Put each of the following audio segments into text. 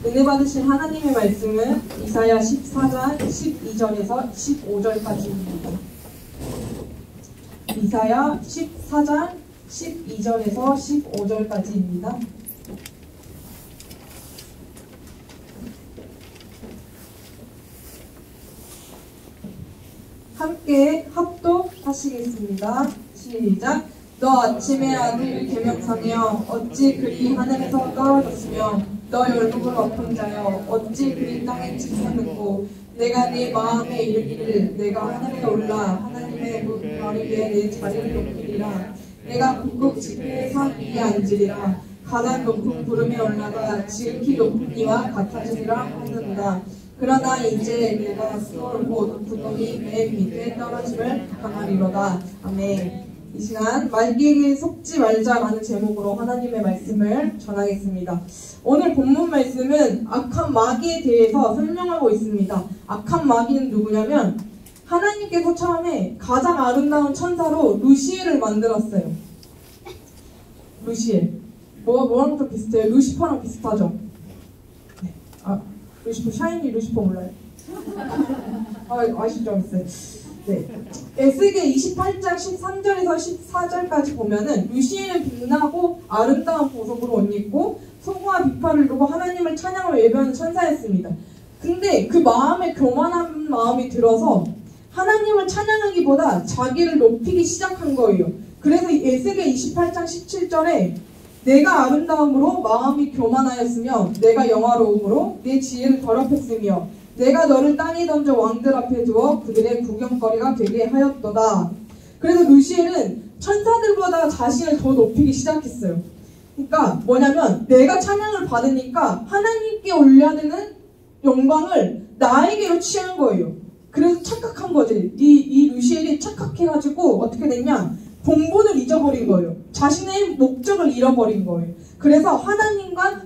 은혜 받으신 하나님의 말씀은 이사야 14장 12절에서 15절까지입니다. 이사야 14장 12절에서 15절까지입니다. 함께 합독하시겠습니다. 시작. 너 아침의 아들 계명사며 어찌 그리 하늘에서 떨어졌으며 너 열국을 엎은 자여 어찌 그리 땅에 치솟았고 내가 네 마음에 이르기를 내가 하늘에 올라 하나님의 머리 위에 내 자리를 높이리라. 내가 북극 지폐의 산 위에 앉으리라. 가장 높은 구름에 올라가 지극히 높은 이와 같아지리라 하는다. 그러나 이제 내가 수월 곧 구덩이 맨 밑에 떨어짐을 당하리로다. 아멘. 이 시간 말기에게 속지 말자라는 제목으로 하나님의 말씀을 전하겠습니다. 오늘 본문 말씀은 악한 마귀에 대해서 설명하고 있습니다. 악한 마귀는 누구냐면 하나님께서 처음에 가장 아름다운 천사로 루시엘을 만들었어요. 루시엘. 뭐랑 좀 비슷해요? 루시퍼랑 비슷하죠? 네. 루시퍼, 샤이니 루시퍼 몰라요? 아시죠? 네. 에스겔 28장 13절에서 14절까지 보면은 루시엘은 빛나고 아름다운 보석으로 옷 입고 소고와 비파를 두고 하나님을 찬양하며 예배하는 천사였습니다. 근데 그 마음에 교만한 마음이 들어서 하나님을 찬양하기보다 자기를 높이기 시작한 거예요. 그래서 에스겔 28장 17절에 내가 아름다움으로 마음이 교만하였으며 내가 영화로움으로 내 지혜를 더럽혔으며 내가 너를 땅에 던져 왕들 앞에 두어 그들의 구경거리가 되게 하였도다. 그래서 루시엘은 천사들보다 자신을 더 높이기 시작했어요. 그러니까 뭐냐면 내가 찬양을 받으니까 하나님께 올려야 되는 영광을 나에게로 취한 거예요. 그래서 착각한 거지. 이 루시엘이 착각해가지고 어떻게 됐냐? 본분을 잊어버린 거예요. 자신의 목적을 잃어버린 거예요. 그래서 하나님과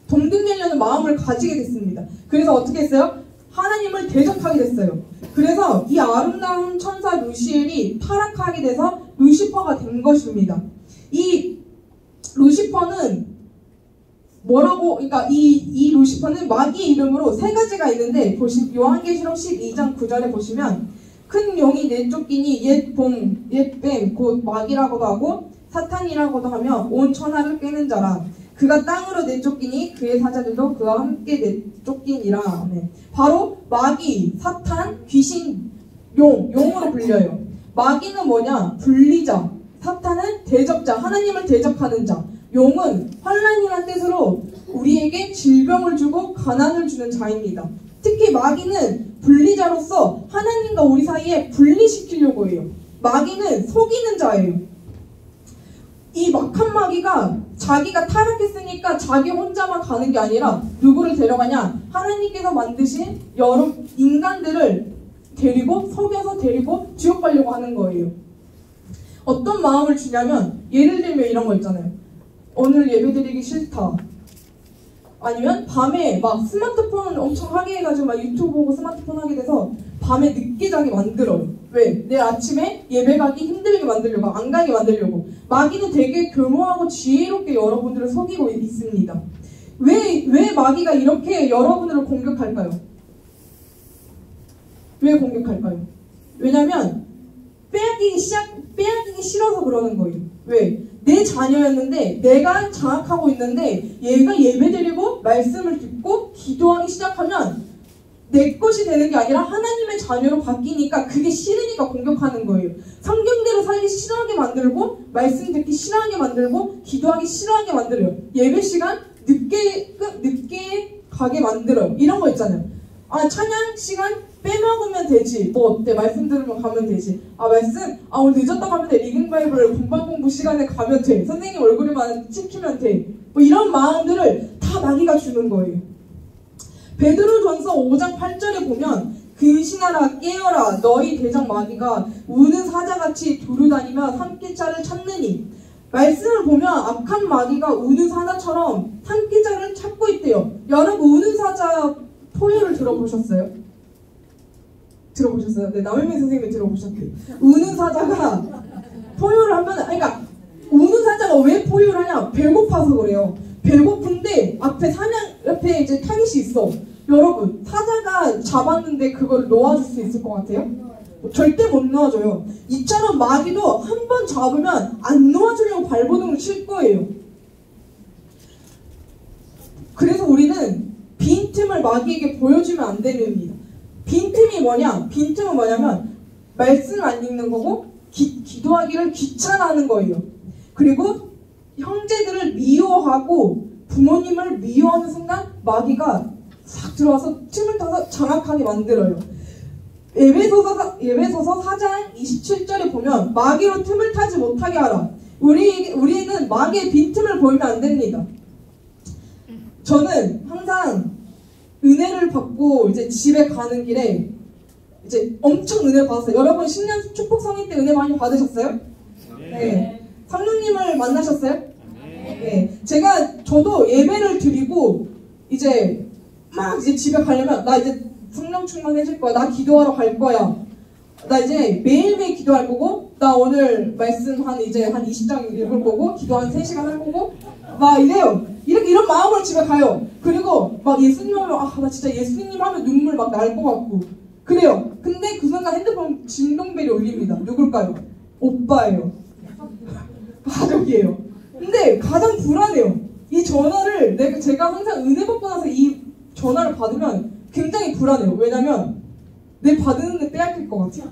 동등되려는 마음을 가지게 됐습니다. 그래서 어떻게 했어요? 하나님을 대적하게 됐어요. 그래서 이 아름다운 천사 루시엘이 타락하게 돼서 루시퍼가 된 것입니다. 이 루시퍼는 그러니까 이 루시퍼는 마귀의 이름으로 세 가지가 있는데 요한계시록 12장 9절에 보시면 큰 용이 내쫓기니 옛 뱀 곧 마귀라고도 하고 사탄이라고도 하며 온 천하를 꿰는 자라. 그가 땅으로 내쫓기니 그의 사자들도 그와 함께 내쫓기니라. 네. 바로 마귀, 사탄, 귀신, 용으로 불려요. 마귀는 뭐냐? 분리자. 사탄은 대적자, 하나님을 대적하는 자. 용은 환난이라는 뜻으로 우리에게 질병을 주고 가난을 주는 자입니다. 특히 마귀는 분리자로서 하나님과 우리 사이에 분리시키려고 해요. 마귀는 속이는 자예요. 이 악한 마귀가 자기가 타락했으니까 자기 혼자만 가는 게 아니라 누구를 데려가냐? 하나님께서 만드신 여러 인간들을 속여서 데리고 지옥 가려고 하는 거예요. 어떤 마음을 주냐면 예를 들면 이런 거 있잖아요. 오늘 예배드리기 싫다. 아니면 밤에 막 스마트폰 엄청 하게 해가지고 막 유튜브 보고 스마트폰 하게 돼서 밤에 늦게 자게 만들어요. 왜? 내일 아침에 예배 가기 힘들게 만들려고, 안 가게 만들려고. 마귀는 되게 교묘하고 지혜롭게 여러분들을 속이고 있습니다. 왜 마귀가 이렇게 여러분들을 공격할까요? 왜 공격할까요? 왜냐면 빼앗기기 싫어서 그러는 거예요. 왜? 내 자녀였는데 내가 장악하고 있는데 얘가 예배드리고 말씀을 듣고 기도하기 시작하면 내 것이 되는 게 아니라 하나님의 자녀로 바뀌니까 그게 싫으니까 공격하는 거예요. 성경대로 살기 싫어하게 만들고 말씀 듣기 싫어하게 만들고 기도하기 싫어하게 만들어요. 예배 시간 늦게 가게 만들어요. 이런 거 있잖아요. 찬양 시간 빼먹으면 되지. 뭐 어때? 말씀 들으면 가면 되지. 말씀? 오늘 늦었다 가면 돼. 리빙 바이블 본방 공부 시간에 가면 돼. 선생님 얼굴에만 찍히면 돼. 뭐 이런 마음들을 다 마귀가 주는 거예요. 베드로전서 5장 8절에 보면 근신하라 깨어라 너희 대적 마귀가 우는 사자같이 두루다니며 산기자를 찾느니. 말씀을 보면 악한 마귀가 우는 사자처럼 산기자를 찾고 있대요. 여러분 우는 사자 포효를 들어보셨어요? 네, 남현민 선생님이 들어보셨대요. 우는 사자가 포효를 하면, 그러니까 우는 사자가 왜 포효를 하냐? 배고파서 그래요. 배고픈데 앞에 이제 타깃이 있어. 여러분, 사자가 잡았는데 그걸 놓아줄 수 있을 것 같아요? 절대 못 놓아줘요. 이처럼 마귀도 한 번 잡으면 안 놓아주려고 발버둥을 칠 거예요. 그래서 우리는 빈틈을 마귀에게 보여주면 안 되는 겁니다. 빈틈은 뭐냐면 말씀 안 읽는 거고 기도하기를 귀찮아하는 거예요. 그리고 형제들을 미워하고 부모님을 미워하는 순간 마귀가 싹 들어와서 틈을 타서 장악하게 만들어요. 예배소서 4장 27절에 보면 마귀로 틈을 타지 못하게 하라. 우리는 마귀의 빈틈을 보이면 안 됩니다. 저는 항상 은혜를 받고 이제 집에 가는 길에 이제 엄청 은혜 받았어요. 여러분 신년 축복 성인 때 은혜 많이 받으셨어요? 네. 성령님을 만나셨어요? 네. 저도 예배를 드리고 이제 막 이제 집에 가려면 나 이제 성령 충만해질 거야. 나 기도하러 갈 거야. 나 이제 매일매일 기도할 거고 나 오늘 말씀 한 20장 읽을 거고 기도 한 3시간 할 거고 막 이래요. 이런 마음으로 집에 가요. 그리고 막 예수님 하면 나 진짜 예수님 하면 눈물 막 날 것 같고 그래요. 근데 그 순간 핸드폰 진동벨이 울립니다. 누굴까요? 오빠예요. 가족이에요. 근데 가장 불안해요. 이 전화를 제가 항상 은혜 받고 나서 이 전화를 받으면 굉장히 불안해요. 왜냐면 내 받았는데 빼앗길 것 같아요.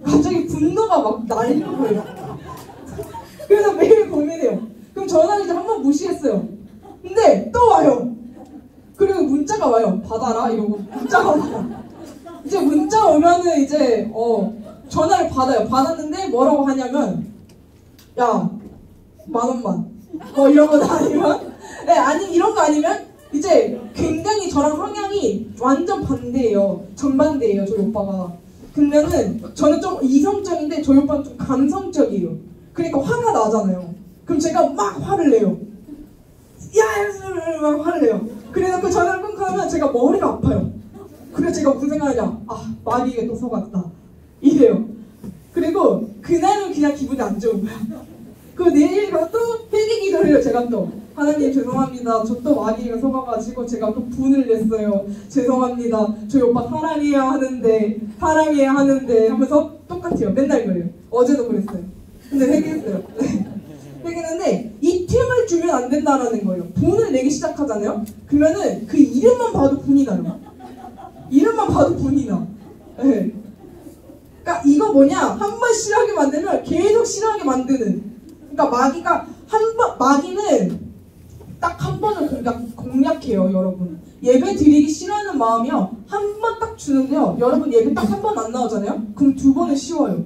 갑자기 분노가 막 날리는 거예요. 그래서 매일 고민해요. 그럼 전화를 이제 한번 무시했어요. 근데 또 와요. 그리고 문자가 와요. 받아라 이러고 문자가 와요. 이제 문자 오면은 이제 전화를 받아요. 받았는데 뭐라고 하냐면 야 10,000원만 이런 거 아니면 아니 이런 거 아니면 이제 굉장히 저랑 성향이 완전 반대예요. 정반대예요. 저희 오빠가. 그러면은 저는 좀 이성적인데 저희 오빠는 좀 감성적이에요. 그러니까 화가 나잖아요. 그럼 제가 막 화를 내요. 막 화를 내요. 그래놓고 전화를 끊고 하면 제가 머리가 아파요. 그래서 제가 무슨 생각하냐, 마귀에게 또 속았다 이래요. 그리고 그날은 그냥 기분이 안 좋은 거야. 그 내일 가서 또 회개 기도를 해요. 제가 또 하나님 죄송합니다. 저 또 마귀에게 속아가지고 제가 또 분을 냈어요. 죄송합니다. 저희 오빠 사랑해야 하는데 하면서 똑같아요. 맨날 그래요. 어제도 그랬어요. 근데 회개했어요. 회개했는데 이 틈을 주면 안 된다는 거예요. 분을 내기 시작하잖아요. 그러면은 그 이름만 봐도 분이 나요. 이름만 봐도 분이 나. 네. 그러니까 이거 뭐냐? 한 번 싫어하게 만들면 계속 싫어하게 만드는. 그러니까 마귀는 딱 한 번을 공략해요, 여러분. 예배 드리기 싫어하는 마음이요. 한 번 딱 주는데요. 여러분 예배 딱 한 번 안 나오잖아요? 그럼 2번은 쉬워요.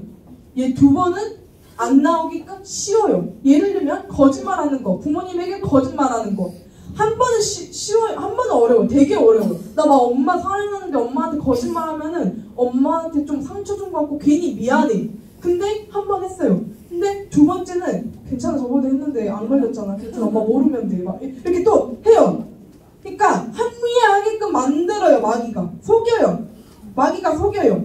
2번은 안 나오기가 쉬워요. 예를 들면 거짓말하는 거, 부모님에게 거짓말하는 거. 한 번은 쉬워요. 한 번은 어려워요. 되게 어려워요. 나 막 엄마 사랑하는데 엄마한테 거짓말하면은 엄마한테 좀 상처 준 것 같고 괜히 미안해. 근데 한 번 했어요. 근데 2번째는 괜찮아 저번에 했는데 안 걸렸잖아. 괜찮아 엄마 모르면 돼. 막 이렇게 또 해요. 그러니까 합리화하게끔 만들어요. 마귀가 속여요.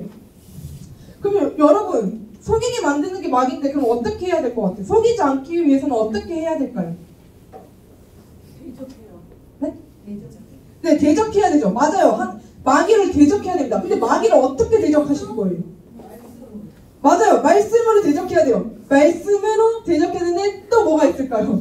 그러면 여러분 속이게 만드는 게 마귀인데 그럼 어떻게 해야 될 것 같아요? 속이지 않기 위해서는 어떻게 해야 될까요? 대적해요. 네, 대적해야 되죠. 맞아요. 마귀를 대적해야 됩니다. 근데 마귀를 어떻게 대적하실 거예요? 맞아요. 말씀으로 대적해야 돼요. 말씀으로 대적했는데 또 뭐가 있을까요?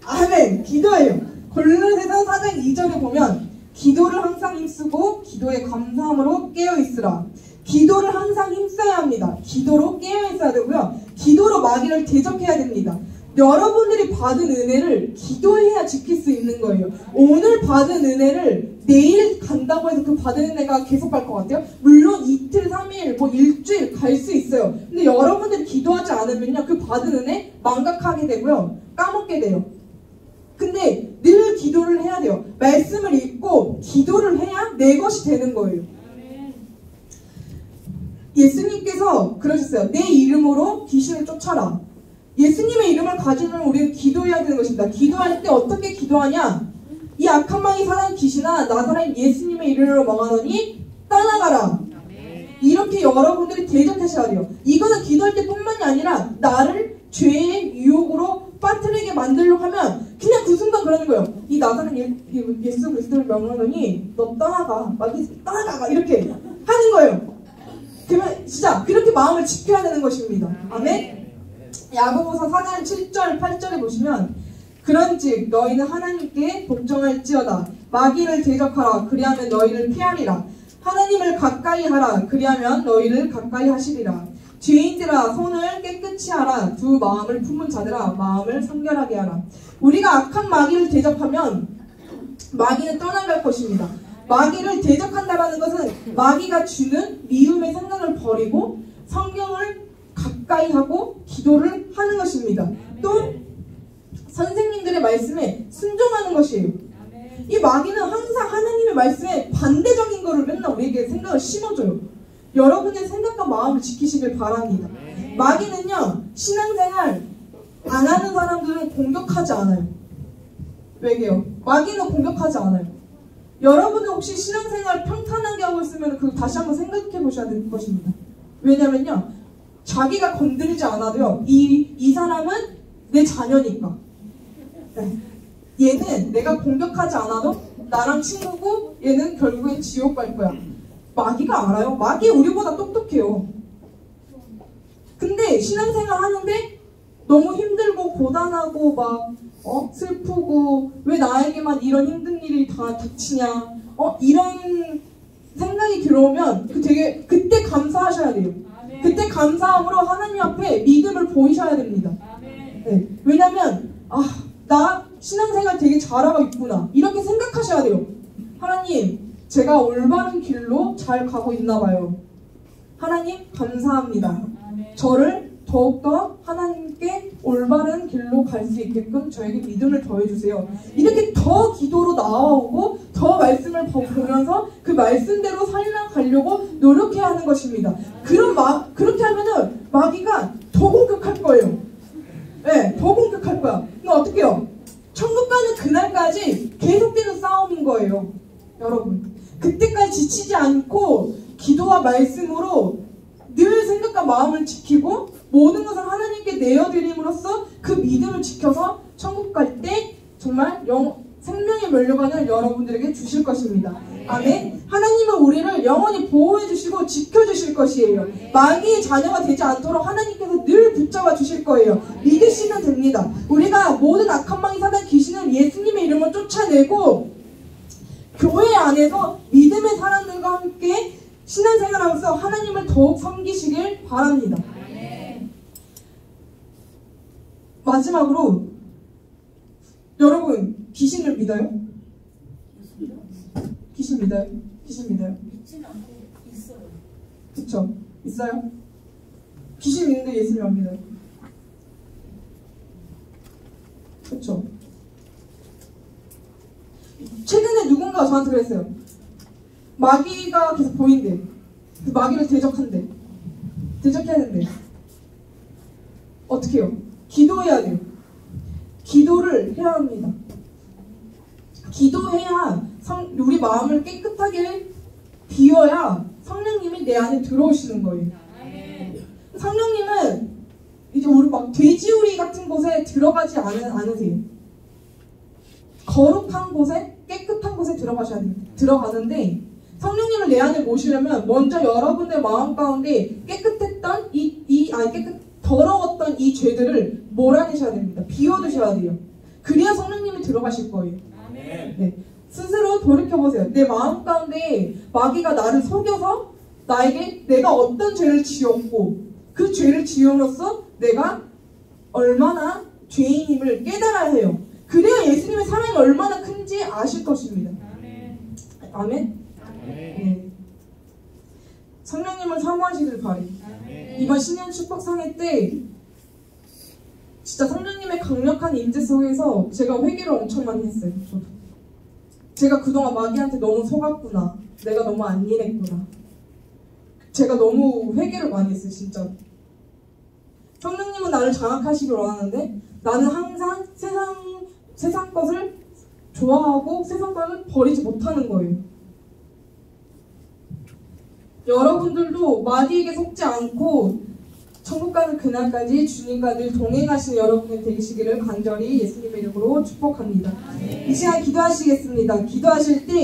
아멘. 기도예요. 골로새서 4장 2절에 보면 기도를 항상 힘쓰고 기도에 감사함으로 깨어있으라. 기도를 항상 힘써야 합니다. 기도로 깨어있어야 되고요. 기도로 마귀를 대적해야 됩니다. 여러분들이 받은 은혜를 기도해야 지킬 수 있는 거예요. 오늘 받은 은혜를 내일 간다고 해서 그 받은 은혜가 계속 갈 것 같아요? 물론 이틀, 3일, 일주일 갈 수 있어요. 근데 여러분들이 기도하지 않으면요. 그 받은 은혜 망각하게 되고요. 까먹게 돼요. 근데 늘 기도를 해야 돼요. 말씀을 읽고 기도를 해야 내 것이 되는 거예요. 예수님께서 그러셨어요. 내 이름으로 귀신을 쫓아라. 예수님의 이름을 가지면 우리는 기도해야 되는 것입니다. 기도할 때 어떻게 기도하냐? 이 악한 마귀 사는 귀신아 나사렛 예수님의 이름으로 망하노니 떠나가라. 이렇게 여러분들이 대적하셔야 돼요. 이거는 기도할 때뿐만이 아니라 나를 죄의 유혹으로 빠뜨리게 만들려고 하면 그냥 그 순간 그러면 하는 거예요. 이 나사렛 예수 그리스도를 명하노니 너 떠나가, 마귀 떠나가, 이렇게 하는 거예요. 그러면 진짜 그렇게 마음을 지켜야 되는 것입니다. 아멘. 야고보서 4장 7절 8절에 보시면 그런즉 너희는 하나님께 복종할지어다. 마귀를 대적하라. 그리하면 너희를 피하리라. 하나님을 가까이 하라. 그리하면 너희를 가까이 하시리라. 죄인들아 손을 깨끗이 하라. 두 마음을 품은 자들아 마음을 성결하게 하라. 우리가 악한 마귀를 대적하면 마귀는 떠나갈 것입니다. 마귀를 대적한다라는 것은 마귀가 주는 미움의 생각을 버리고 성경을 가까이 하고 기도를 하는 것입니다. 또 선생님들의 말씀에 순종하는 것이에요. 이 마귀는 항상 하나님의 말씀에 반대적인 거를 맨날 우리에게 생각을 심어줘요. 여러분의 생각과 마음을 지키시길 바랍니다. 마귀는요, 신앙생활 안 하는 사람들은 공격하지 않아요. 왜게요? 마귀는 공격하지 않아요. 여러분은 혹시 신앙생활 평탄하게 하고 있으면 그거 다시 한번 생각해 보셔야 될 것입니다. 왜냐면요, 자기가 건드리지 않아도요, 이 사람은 내 자녀니까. 네. 얘는 내가 공격하지 않아도 나랑 친구고 얘는 결국엔 지옥 갈 거야. 마귀가 알아요. 마귀 우리보다 똑똑해요. 근데 신앙생활 하는데 너무 힘들고 고단하고 막 슬프고 왜 나에게만 이런 힘든 일이 다 닥치냐 이런 생각이 들어오면 그때 감사하셔야 돼요. 아멘. 그때 감사함으로 하나님 앞에 믿음을 보이셔야 됩니다. 네. 왜냐면 나 신앙생활 되게 잘하고 있구나 이렇게 생각하셔야 돼요. 하나님 제가 올바른 길로 잘 가고 있나 봐요. 하나님 감사합니다. 저를 더욱더 하나님께 올바른 길로 갈 수 있게끔 저에게 믿음을 더해주세요. 이렇게 더 기도로 나아오고 더 말씀을 보면서 그 말씀대로 살아가려고 노력해야 하는 것입니다. 그렇게 하면은 마귀가 더 공격할 거예요. 네, 더 공격할 거야. 그럼 어떻게 해요? 천국 가는 그날까지 계속되는 싸움인 거예요. 여러분 그때까지 지치지 않고 기도와 말씀으로 늘 생각과 마음을 지키고 모든 것을 하나님께 내어드림으로써 그 믿음을 지켜서 천국 갈 때 정말 생명의 면류관을 여러분들에게 주실 것입니다. 아멘. 하나님은 우리를 영원히 보호해 주시고 지켜 주실 것이에요. 마귀의 자녀가 되지 않도록 하나님께서 늘 붙잡아 주실 거예요. 믿으시면 됩니다. 우리가 모든 악한 마귀 사단 귀신을 예수님의 이름으로 쫓아내고 교회 안에서 믿음의 사람들과 함께 신앙생활하면서 하나님을 더욱 섬기시길 바랍니다. 마지막으로 여러분 귀신을 믿어요? 귀신 믿어요? 귀신 믿어요? 믿지는 않고 있어요. 그쵸? 있어요? 귀신 믿는데 예수님 안 믿어요? 그쵸? 최근에 누군가가 저한테 그랬어요. 마귀가 계속 보인대. 그 마귀를 대적한대. 대적해야 된대. 어떻게 해요? 기도해야 돼요. 기도를 해야 합니다. 기도해야 우리 마음을 깨끗하게 비워야 성령님이 내 안에 들어오시는 거예요. 성령님은 이제 우리 막 돼지우리 같은 곳에 들어가지 않으세요. 거룩한 곳에 깨끗한 곳에 들어가셔야 돼요. 들어가는데 성령님을 내 안에 모시려면 먼저 여러분의 마음 가운데 깨끗했던 더러웠던 이 죄들을 몰아내셔야 됩니다. 비워두셔야 돼요. 그래야 성령님이 들어가실 거예요. 네. 스스로 돌이켜보세요. 내 마음 가운데 마귀가 나를 속여서 내가 어떤 죄를 지었고 그 죄를 지음으로써 내가 얼마나 죄인임을 깨달아야 해요. 그래야 예수님의 사랑이 얼마나 큰지 아실 것입니다. 아멘? 네. 성령님을 사모하시길 바래요. 이번 신년 축복상회 때 진짜 성령님의 강력한 임재 속에서 제가 회개를 엄청 많이 했어요. 저도. 제가 그동안 마귀한테 너무 속았구나. 내가 너무 안 일했구나. 제가 너무 회개를 많이 했어요. 진짜. 성령님은 나를 장악하시길 원하는데 나는 항상 세상 것을 좋아하고 세상 것을 버리지 못하는 거예요. 여러분들도 마귀에게 속지 않고 천국 가는 그날까지 주님과 늘 동행하시는 여러분이 되시기를 간절히 예수님의 이름으로 축복합니다. 이 시간 기도하시겠습니다. 기도하실 때